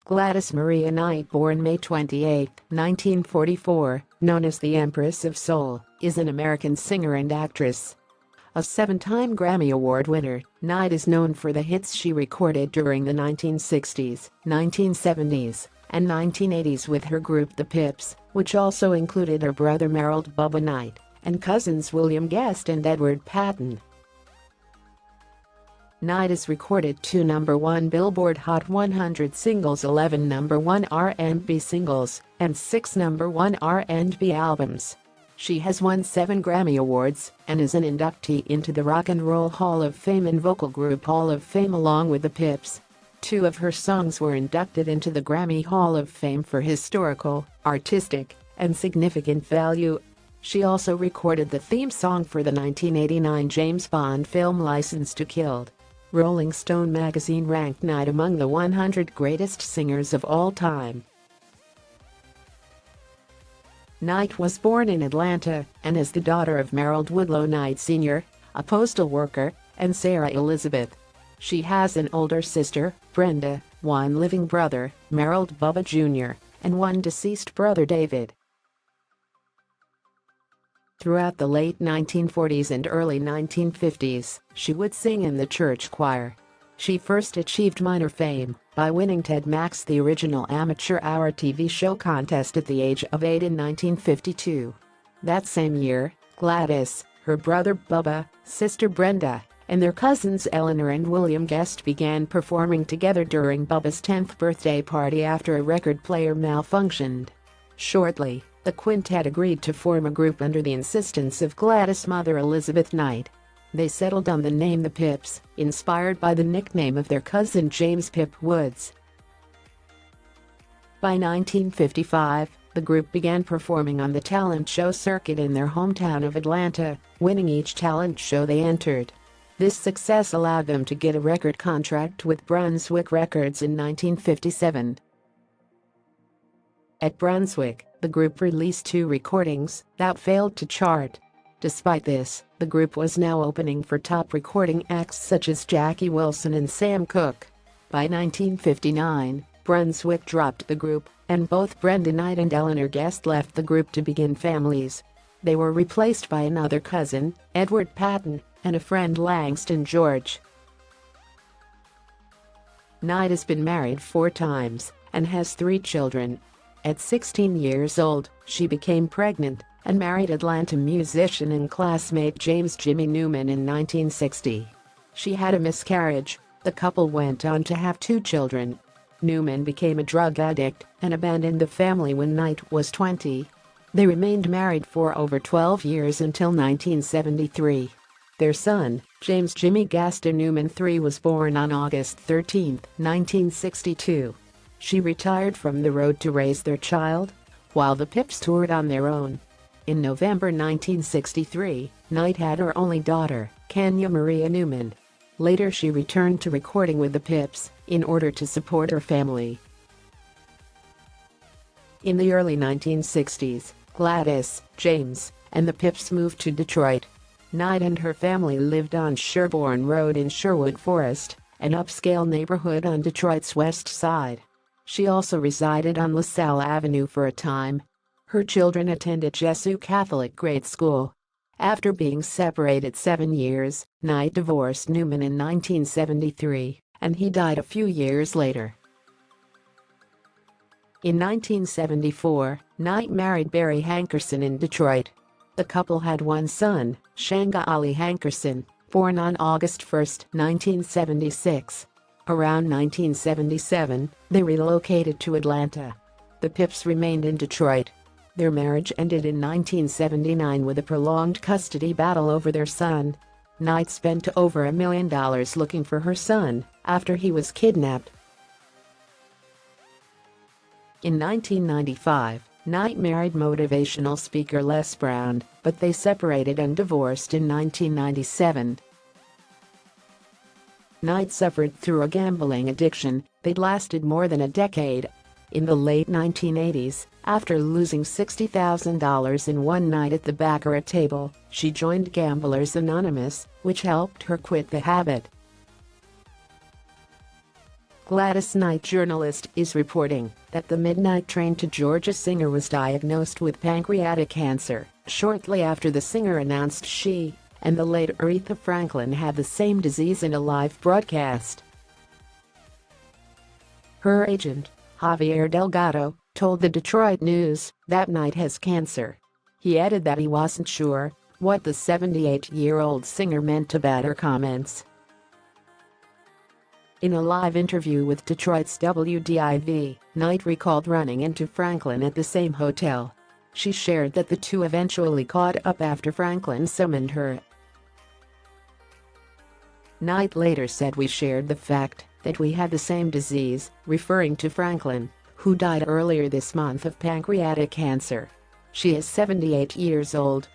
Gladys Maria Knight, born May 28, 1944, known as the Empress of Soul, is an American singer and actress. A seven-time Grammy Award winner, Knight is known for the hits she recorded during the 1960s, 1970s, and 1980s with her group The Pips, which also included her brother Merrill "Bubba" Knight and cousins William Guest and Edward Patton. Knight has recorded 2 #1 Billboard Hot 100 singles, 11 #1 R&B singles, and 6 #1 R&B albums. She has won 7 Grammy Awards and is an inductee into the Rock and Roll Hall of Fame and Vocal Group Hall of Fame along with the Pips. 2 of her songs were inducted into the Grammy Hall of Fame for historical, artistic, and significant value. She also recorded the theme song for the 1989 James Bond film License to Kill. Rolling Stone magazine ranked Knight among the 100 greatest singers of all time. Knight was born in Atlanta and is the daughter of Merrill Woodlow Knight Sr., a postal worker, and Sarah Elizabeth. She has an older sister, Brenda, 1 living brother, Merrill "Bubba" Jr., and 1 deceased brother, David. Throughout the late 1940s and early 1950s, she would sing in the church choir. She first achieved minor fame by winning Ted Mack's The Original Amateur Hour TV show contest at the age of 8 in 1952. That same year, Gladys, her brother Bubba, sister Brenda, and their cousins Eleanor and William Guest began performing together during Bubba's 10th birthday party after a record player malfunctioned. Shortly, the quintet agreed to form a group under the insistence of Gladys' mother Elizabeth Knight. They settled on the name The Pips, inspired by the nickname of their cousin James "Pip" Woods. By 1955, the group began performing on the talent show circuit in their hometown of Atlanta, winning each talent show they entered. This success allowed them to get a record contract with Brunswick Records in 1957. At Brunswick, the group released 2 recordings that failed to chart. Despite this, the group was now opening for top recording acts such as Jackie Wilson and Sam Cooke. By 1959, Brunswick dropped the group, and both Brenda Knight and Eleanor Guest left the group to begin families. They were replaced by another cousin, Edward Patton, and a friend, Langston George. Knight has been married 4 times and has 3 children. At 16 years old, she became pregnant and married Atlanta musician and classmate James "Jimmy" Newman in 1960. She had a miscarriage. The couple went on to have 2 children. Newman became a drug addict and abandoned the family when Knight was 20. They remained married for over 12 years until 1973. Their son, James "Jimmy" Gaston Newman III, was born on August 13, 1962. She retired from the road to raise their child, while the Pips toured on their own. In November 1963, Knight had her only daughter, Kenya Maria Newman. Later she returned to recording with the Pips in order to support her family. In the early 1960s, Gladys, James, and the Pips moved to Detroit. Knight and her family lived on Sherborne Road in Sherwood Forest, an upscale neighborhood on Detroit's west side. She also resided on LaSalle Avenue for a time. Her children attended Jesuit Catholic grade school. After being separated 7 years, Knight divorced Newman in 1973, and he died a few years later. In 1974, Knight married Barry Hankerson in Detroit. The couple had 1 son, Shanga Ali Hankerson, born on August 1, 1976. Around 1977, they relocated to Atlanta. The Pips remained in Detroit. Their marriage ended in 1979 with a prolonged custody battle over their son. Knight spent over $1 million looking for her son after he was kidnapped. In 1995, Knight married motivational speaker Les Brown, but they separated and divorced in 1997. Knight suffered through a gambling addiction that lasted more than a decade. In the late 1980s, after losing $60,000 in one night at the baccarat table, she joined Gamblers Anonymous, which helped her quit the habit. Gladys journalist is reporting that the midnight train to Georgia singer was diagnosed with pancreatic cancer shortly after the singer announced she and the late Aretha Franklin had the same disease in a live broadcast. Her agent, Javier Delgado, told the Detroit News that Knight has cancer. He added that he wasn't sure what the 78-year-old singer meant about her comments. In a live interview with Detroit's WDIV, Knight recalled running into Franklin at the same hotel. She shared that the two eventually caught up after Franklin summoned her. Knight later said, "We shared the fact that we had the same disease," referring to Franklin, who died earlier this month of pancreatic cancer. She is 78 years old.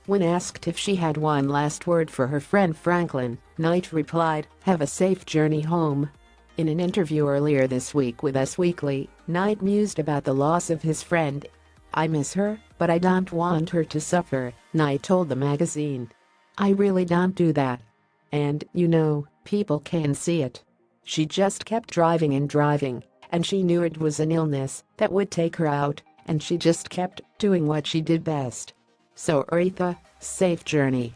When asked if she had one last word for her friend Franklin, Knight replied, "Have a safe journey home." In an interview earlier this week with Us Weekly, Knight mused about the loss of his friend. "I miss her, but I don't want her to suffer," Knight told the magazine. "I really don't do that. And, people can see it. She just kept driving and driving, and she knew it was an illness that would take her out, and she just kept doing what she did best. So Aretha, safe journey."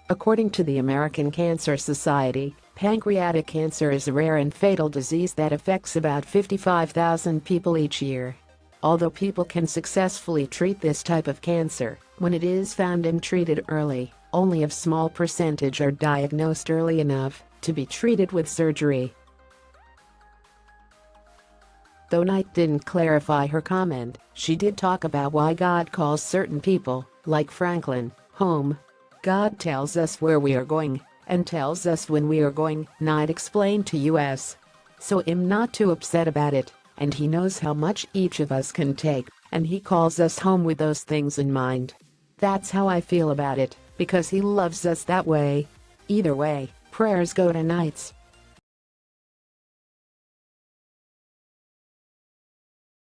According to the American Cancer Society, pancreatic cancer is a rare and fatal disease that affects about 55,000 people each year. Although people can successfully treat this type of cancer, when it is found and treated early, only a small percentage are diagnosed early enough to be treated with surgery. Though Knight didn't clarify her comment, she did talk about why God calls certain people, like Franklin, home. "God tells us where we are going and tells us when we are going," Knight explained to US. "So I'm not too upset about it, and he knows how much each of us can take, and he calls us home with those things in mind. That's how I feel about it, because he loves us that way. Either way, prayers go to Knight's."